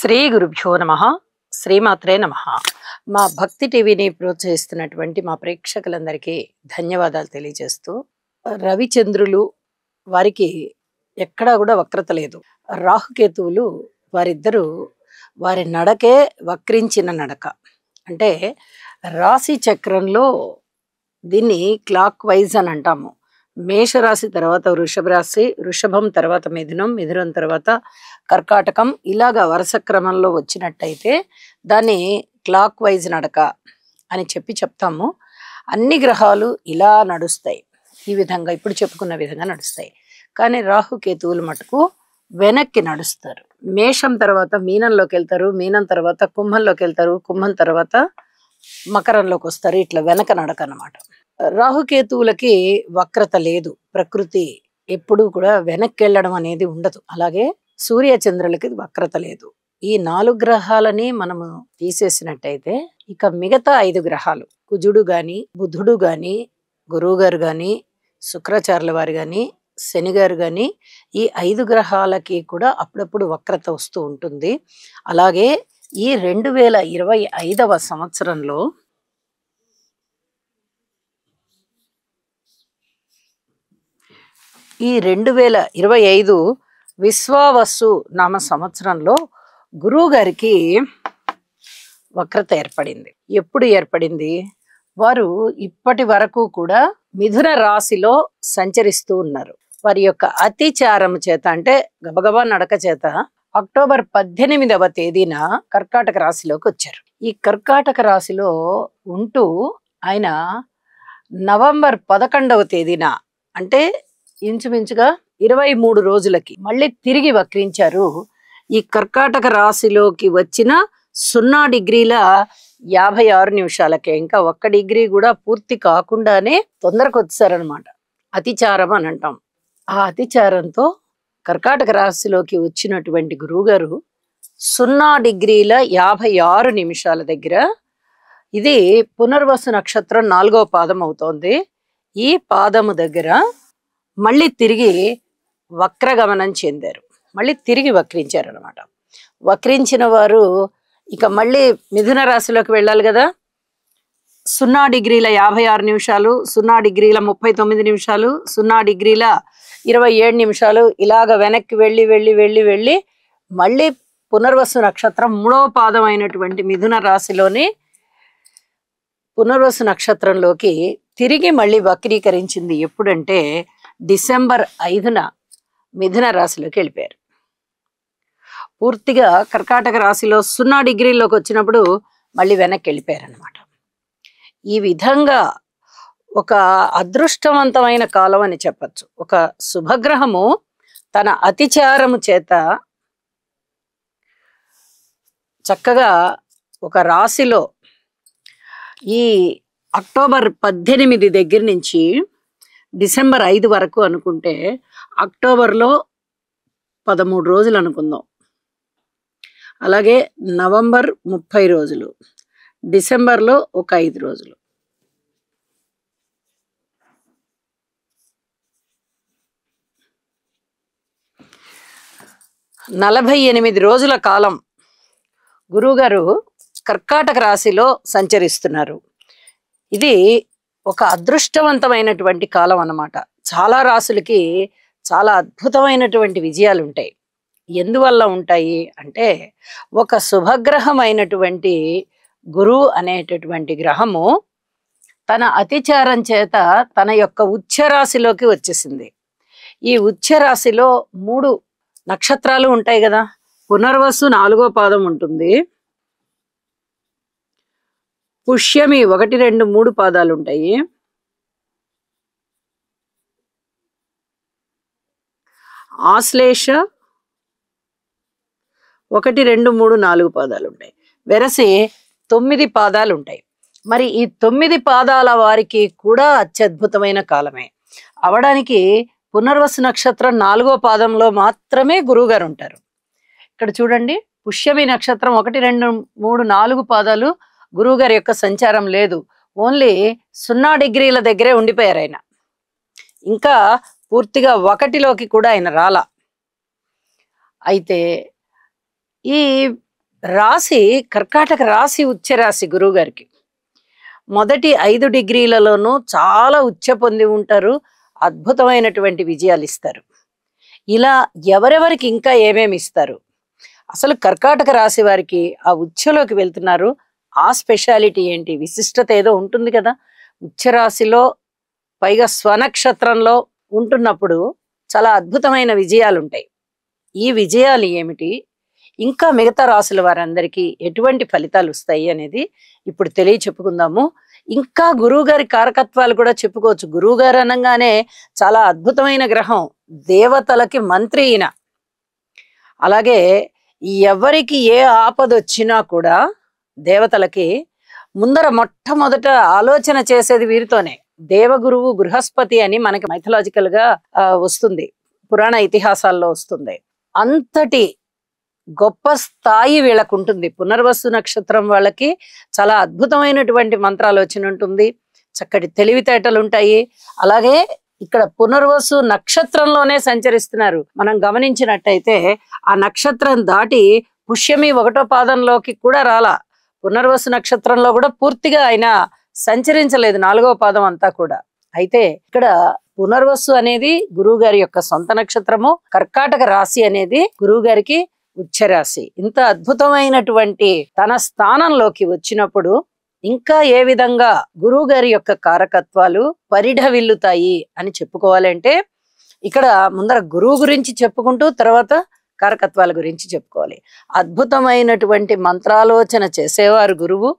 శ్రీ గురుభ్యో నమః. శ్రీమాత్రే నమః. మా భక్తి టీవీని ప్రోత్సహిస్తున్నటువంటి మా ప్రేక్షకులందరికీ ధన్యవాదాలు తెలియజేస్తూ, రవిచంద్రులు వారికి ఎక్కడా కూడా వక్రత లేదు. రాహుకేతువులు వారిద్దరూ వారి నడకే వక్రించిన నడక. అంటే రాశి చక్రంలో దీన్ని క్లాక్ వైజ్ అని అంటాము. మేషరాశి తర్వాత వృషభ రాశి, వృషభం తర్వాత మిథునం, మిథునం తర్వాత కర్కాటకం, ఇలాగా వరుస క్రమంలో వచ్చినట్టయితే దాన్ని క్లాక్ వైజ్ నడక అని చెప్తాము. అన్ని గ్రహాలు ఇలా నడుస్తాయి, ఈ విధంగా ఇప్పుడు చెప్పుకున్న విధంగా నడుస్తాయి. కానీ రాహుకేతువులు మటుకు వెనక్కి నడుస్తారు. మేషం తర్వాత మీనంలోకి వెళ్తారు, మీనం తర్వాత కుంభంలోకి వెళ్తారు, కుంభం తర్వాత మకరంలోకి వస్తారు. ఇట్లా వెనక నడక అన్నమాట. రాహుకేతువులకి వక్రత లేదు. ప్రకృతి ఎప్పుడూ కూడా వెనక్కి వెళ్ళడం అనేది ఉండదు. అలాగే సూర్య చంద్రులకి వక్రత లేదు. ఈ 4 గ్రహాలని మనము తీసేసినట్టయితే ఇక మిగతా 5 గ్రహాలు, కుజుడు గాని, బుధుడు గాని, గురువు గారు గాని, శుక్రాచార్యుల వారు గాని, శని గారు గాని, ఈ 5 గ్రహాలకి కూడా అప్పుడప్పుడు వక్రత వస్తూ ఉంటుంది. అలాగే ఈ 2025వ సంవత్సరంలో ఈ 2025 విశ్వావసు నామ సంవత్సరంలో గురువు గారికి వక్రత ఏర్పడింది. ఎప్పుడు ఏర్పడింది? వారు ఇప్పటి వరకు కూడా మిథున రాశిలో సంచరిస్తూ ఉన్నారు. వారి యొక్క అతిచారం చేత, అంటే గబగబా నడక చేత అక్టోబర్ 18వ తేదీన కర్కాటక రాశిలోకి వచ్చారు. ఈ కర్కాటక రాశిలో ఉంటూ ఆయన నవంబర్ 11వ తేదీన, అంటే ఇంచుమించుగా 23 రోజులకి మళ్ళీ తిరిగి వక్రించారు. ఈ కర్కాటక రాశిలోకి వచ్చిన 0 డిగ్రీల 56 నిమిషాలకే, ఇంకా 1 డిగ్రీ కూడా పూర్తి కాకుండానే తొందరకు వచ్చారనమాట. అతిచారం అని అంటాం. ఆ అతిచారంతో కర్కాటక రాశిలోకి వచ్చినటువంటి గురువుగారు 0 డిగ్రీల 56 నిమిషాల దగ్గర, ఇది పునర్వసు నక్షత్రం 4వ పాదం అవుతోంది. ఈ పాదము దగ్గర మళ్ళీ తిరిగి వక్రగమనం చెందారు. మళ్ళీ తిరిగి వక్రించారు అనమాట. వక్రించిన వారు ఇక మళ్ళీ మిథున రాశిలోకి వెళ్ళాలి కదా. 0 డిగ్రీల 56 నిమిషాలు, 0 డిగ్రీల 39 నిమిషాలు, 0 డిగ్రీల 27 నిమిషాలు, ఇలాగ వెనక్కి వెళ్ళి వెళ్ళి వెళ్ళి వెళ్ళి మళ్ళీ పునర్వసు నక్షత్రం 3వ పాదం అయినటువంటి మిథున రాశిలోని పునర్వసు నక్షత్రంలోకి తిరిగి మళ్ళీ వక్రీకరించింది. ఎప్పుడంటే డిసెంబర్ 5న మిథున రాశిలోకి వెళ్ళిపోయారు. పూర్తిగా కర్కాటక రాశిలో 0 డిగ్రీలోకి వచ్చినప్పుడు మళ్ళీ వెనక్కి వెళ్ళిపోయారు అనమాట. ఈ విధంగా ఒక అదృష్టవంతమైన కాలం అని చెప్పచ్చు. ఒక శుభగ్రహము తన అతిచారము చేత చక్కగా ఒక రాశిలో ఈ అక్టోబర్ 18 దగ్గర నుంచి డిసెంబర్ 5 వరకు అనుకుంటే, అక్టోబర్లో 13 రోజులు అనుకుందాం, అలాగే నవంబర్ 30 రోజులు, డిసెంబర్లో ఒక 5 రోజులు, నలభై 48 రోజుల కాలం గురువుగారు కర్కాటక రాశిలో సంచరిస్తున్నారు. ఇది ఒక అదృష్టవంతమైనటువంటి కాలం అన్నమాట. చాలా రాశులకి చాలా అద్భుతమైనటువంటి విజయాలు ఉంటాయి. ఎందువల్ల ఉంటాయి అంటే, ఒక శుభగ్రహం అయినటువంటి గురువు అనేటటువంటి గ్రహము తన అతిచారం చేత తన యొక్క ఉచ్చరాశిలోకి వచ్చేసింది. ఈ ఉచ్చరాశిలో 3 నక్షత్రాలు ఉంటాయి కదా. పునర్వసు 4వ పాదం ఉంటుంది, పుష్యమి 1, 2, 3 పాదాలు ఉంటాయి, ఆశ్లేష 1, 2, 3, 4 పాదాలు ఉంటాయి. వెరసి 9 పాదాలు ఉంటాయి. మరి ఈ 9 పాదాల వారికి కూడా అత్యద్భుతమైన కాలమే అవడానికి పునర్వసు నక్షత్రం 4వ పాదంలో మాత్రమే గురువుగారు ఉంటారు. ఇక్కడ చూడండి, పుష్యమి నక్షత్రం 1, 2, 3, 4 పాదాలు గురువు గారి యొక్క సంచారం లేదు. ఓన్లీ 0 డిగ్రీల దగ్గరే ఉండిపోయారు ఆయన. ఇంకా పూర్తిగా 1లోకి కూడా ఆయన రాలా. అయితే ఈ రాశి కర్కాటక రాశి ఉచ్చ రాశి గురువు గారికి. మొదటి 5 డిగ్రీలలోనూ చాలా ఉచ్చ పొంది ఉంటారు. అద్భుతమైనటువంటి విజయాలు ఇస్తారు. ఇలా ఎవరెవరికి ఇంకా ఏమేమి ఇస్తారు? అసలు కర్కాటక రాశి వారికి ఆ ఉచ్చలోకి వెళ్తున్నారు. ఆ స్పెషాలిటీ ఏంటి? విశిష్టత ఏదో ఉంటుంది కదా. ఉచ్చ రాశిలో పైగా స్వనక్షత్రంలో ఉంటున్నప్పుడు చాలా అద్భుతమైన విజయాలు ఉంటాయి. ఈ విజయాలు ఏమిటి? ఇంకా మిగతా రాశుల వారందరికీ ఎటువంటి ఫలితాలు వస్తాయి అనేది ఇప్పుడు చెప్పుకుందాము. ఇంకా గురువు గారి కారకత్వాలు కూడా చెప్పుకోవచ్చు. గురువు గారు అనగానే చాలా అద్భుతమైన గ్రహం, దేవతలకి మంత్రి ఈయన. అలాగే ఎవరికి ఏ ఆపద వచ్చినా కూడా దేవతలకి ముందర మొట్టమొదట ఆలోచన చేసేది వీరితోనే. దేవగురువు బృహస్పతి అని మనకి మైథలాజికల్ గా వస్తుంది, పురాణ ఇతిహాసాల్లో వస్తుంది. అంతటి గొప్ప స్థాయి వీళ్ళకు ఉంటుంది. పునర్వసు నక్షత్రం వాళ్ళకి చాలా అద్భుతమైనటువంటి మంత్రాలోచన ఉంటుంది, చక్కటి తెలివితేటలు ఉంటాయి. అలాగే ఇక్కడ పునర్వసు నక్షత్రంలోనే సంచరిస్తున్నారు. మనం గమనించినట్టయితే ఆ నక్షత్రం దాటి పుష్యమి 1వ పాదంలోకి కూడా రాలా. పునర్వసు నక్షత్రంలో కూడా పూర్తిగా ఆయన సంచరించలేదు, 4వ పాదం అంతా కూడా. అయితే ఇక్కడ పునర్వసు అనేది గురువు గారి యొక్క సొంత నక్షత్రము, కర్కాటక రాశి అనేది గురువు గారికి ఉచ్చరాశి. ఇంత అద్భుతమైనటువంటి తన స్థానంలోకి వచ్చినప్పుడు ఇంకా ఏ విధంగా గురువు గారి యొక్క కారకత్వాలు పరిఢవిల్లుతాయి అని చెప్పుకోవాలంటే, ఇక్కడ ముందర గురువు గురించి చెప్పుకుంటూ తర్వాత కారకత్వాల గురించి చెప్పుకోవాలి. అద్భుతమైనటువంటి మంత్రాలోచన చేసేవారు గురువు.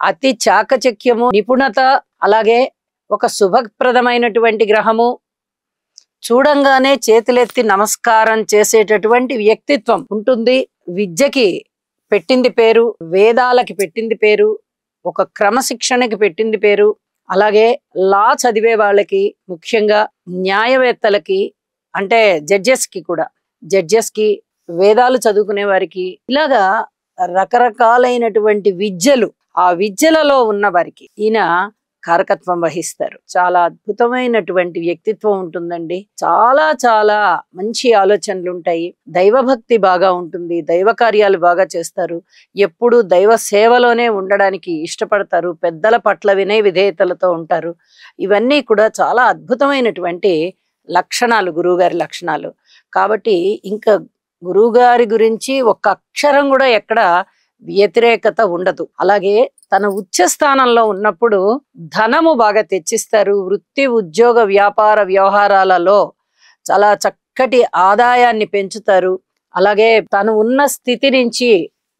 అతి చాకచక్యము, నిపుణత, అలాగే ఒక శుభప్రదమైనటువంటి గ్రహము, చూడంగానే చేతులెత్తి నమస్కారం చేసేటటువంటి వ్యక్తిత్వం ఉంటుంది. విద్యకి పెట్టింది పేరు, వేదాలకి పెట్టింది పేరు, ఒక క్రమశిక్షణకి పెట్టింది పేరు. అలాగే లా చదివే వాళ్ళకి, ముఖ్యంగా న్యాయవేత్తలకి, అంటే జడ్జెస్ కి వేదాలు చదువుకునే వారికి, ఇలాగా రకరకాలైనటువంటి విద్యలు, ఆ విద్యలలో ఉన్న వారికి ఈయన కారకత్వం వహిస్తారు. చాలా అద్భుతమైనటువంటి వ్యక్తిత్వం ఉంటుందండి. చాలా చాలా మంచి ఆలోచనలు ఉంటాయి. దైవభక్తి బాగా ఉంటుంది, దైవ కార్యాలు బాగా చేస్తారు. ఎప్పుడు దైవ సేవలోనే ఉండడానికి ఇష్టపడతారు. పెద్దల పట్ల వినయ విధేయతలతో ఉంటారు. ఇవన్నీ కూడా చాలా అద్భుతమైనటువంటి లక్షణాలు, గురువుగారి లక్షణాలు. కాబట్టి ఇంకా గురువుగారి గురించి ఒక్క అక్షరం కూడా ఎక్కడ వ్యతిరేకత ఉండదు. అలాగే తన ఉచ్చ స్థానంలో ఉన్నప్పుడు ధనము బాగా తెచ్చిస్తారు. వృత్తి, ఉద్యోగ, వ్యాపార వ్యవహారాలలో చాలా చక్కటి ఆదాయాన్ని పెంచుతారు. అలాగే తను ఉన్న స్థితి నుంచి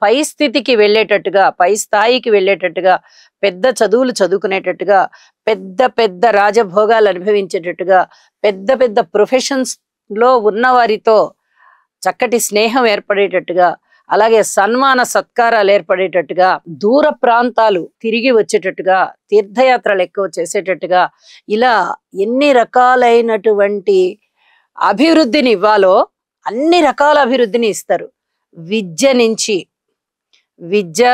పై స్థితికి వెళ్ళేటట్టుగా, పై స్థాయికి వెళ్ళేటట్టుగా, పెద్ద చదువులు చదువుకునేటట్టుగా, పెద్ద పెద్ద రాజభోగాలు అనుభవించేటట్టుగా, పెద్ద పెద్ద ప్రొఫెషన్స్ లో ఉన్న వారితో చక్కటి స్నేహం ఏర్పడేటట్టుగా, అలాగే సన్మాన సత్కారాలు ఏర్పడేటట్టుగా, దూర ప్రాంతాలు తిరిగి వచ్చేటట్టుగా, తీర్థయాత్రలు ఎక్కువ చేసేటట్టుగా, ఇలా ఎన్ని రకాలైనటువంటి అభివృద్ధిని ఇవ్వాలో అన్ని రకాల అభివృద్ధిని ఇస్తారు. విద్య,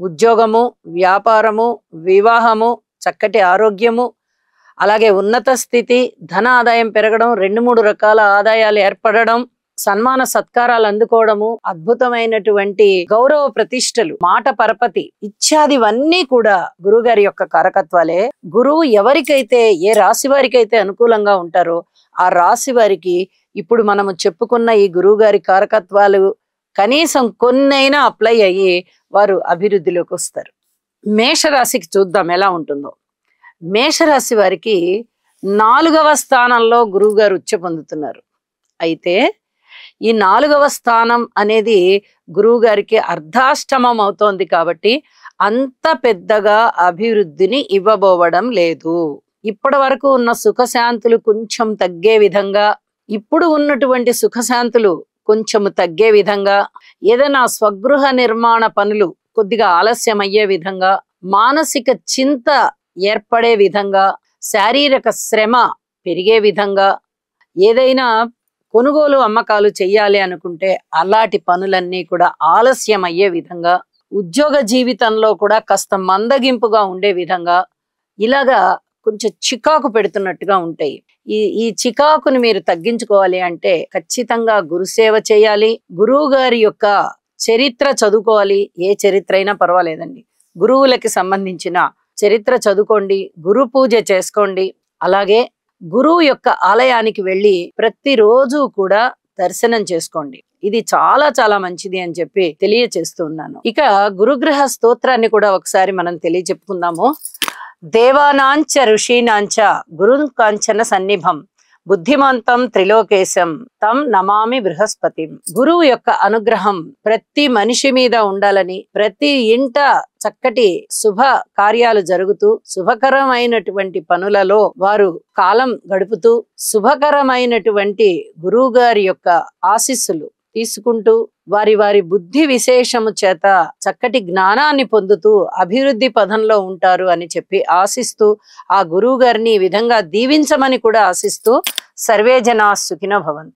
ఉద్యోగము, వ్యాపారము, వివాహము, చక్కటి ఆరోగ్యము, అలాగే ఉన్నత స్థితి, ధన ఆదాయం పెరగడం, 2-3 రకాల ఆదాయాలు ఏర్పడడం, సన్మాన సత్కారాలు అందుకోవడము, అద్భుతమైనటువంటి గౌరవ ప్రతిష్టలు, మాట పరపతి ఇత్యాదివన్నీ కూడా గురువుగారి యొక్క కారకత్వాలే. గురువు ఎవరికైతే, ఏ రాశి వారికైతే అనుకూలంగా ఉంటారో ఆ రాశి వారికి ఇప్పుడు మనము చెప్పుకున్న ఈ గురువు గారి కారకత్వాలు కనీసం కొన్నైనా అప్లై అయ్యి వారు అభివృద్ధిలోకి వస్తారు. మేషరాశికి చూద్దాం ఎలా ఉంటుందో. మేషరాశి వారికి 4వ స్థానంలో గురువు గారు ఉచ్చ పొందుతున్నారు. అయితే ఈ 4వ స్థానం అనేది గురువు గారికి అర్ధాష్టమం అవుతోంది కాబట్టి అంత పెద్దగా అభివృద్ధిని ఇవ్వబోవడం లేదు. ఇప్పటి వరకు ఉన్న సుఖశాంతులు కొంచెం తగ్గే విధంగా, ఇప్పుడు ఉన్నటువంటి సుఖశాంతులు కొంచెం తగ్గే విధంగా, ఏదైనా స్వగృహ నిర్మాణ పనులు కొద్దిగా ఆలస్యం అయ్యే విధంగా, మానసిక చింత ఏర్పడే విధంగా, శారీరక శ్రమ పెరిగే విధంగా, ఏదైనా కొనుగోలు అమ్మకాలు చెయ్యాలి అనుకుంటే అలాంటి పనులన్నీ కూడా ఆలస్యం అయ్యే విధంగా, ఉద్యోగ జీవితంలో కూడా కాస్త మందగింపుగా ఉండే విధంగా, ఇలాగా కొంచెం చికాకు పెడుతున్నట్టుగా ఉంటాయి. ఈ చికాకుని మీరు తగ్గించుకోవాలి అంటే ఖచ్చితంగా గురుసేవ చేయాలి. గురువు గారి యొక్క చరిత్ర చదువుకోవాలి. ఏ చరిత్ర అయినా పర్వాలేదండి. గురువులకి సంబంధించిన చరిత్ర చదువుకోండి, గురు పూజ చేసుకోండి. అలాగే గురువు యొక్క ఆలయానికి వెళ్ళి ప్రతిరోజు కూడా దర్శనం చేసుకోండి. ఇది చాలా చాలా మంచిది అని చెప్పి తెలియచేస్తున్నాను. ఇక గురుగ్రహ స్తోత్రాన్ని కూడా ఒకసారి మనం తెలియచెప్పుకుందాము. దేవానాంచ ఋషీనాంచ గురుం కాంచన సన్నిభం బుద్ధిమంతం త్రిలోకేశం తం నమామి బృహస్పతి. గురువు యొక్క అనుగ్రహం ప్రతి మనిషి మీద ఉండాలని, ప్రతి ఇంట చక్కటి శుభ కార్యాలు జరుగుతూ శుభకరమైనటువంటి పనులలో వారు కాలం గడుపుతూ శుభకరమైనటువంటి గురువు గారి యొక్క ఆశీస్సులు తీసుకుంటూ వారి వారి బుద్ధి విశేషము చేత చక్కటి జ్ఞానాన్ని పొందుతూ అభివృద్ధి పదంలో ఉంటారు అని చెప్పి ఆశిస్తూ ఆ గురువు గారిని ఈ విధంగా దీవించమని కూడా ఆశిస్తూ సర్వే జనా సుఖినో భవంతు.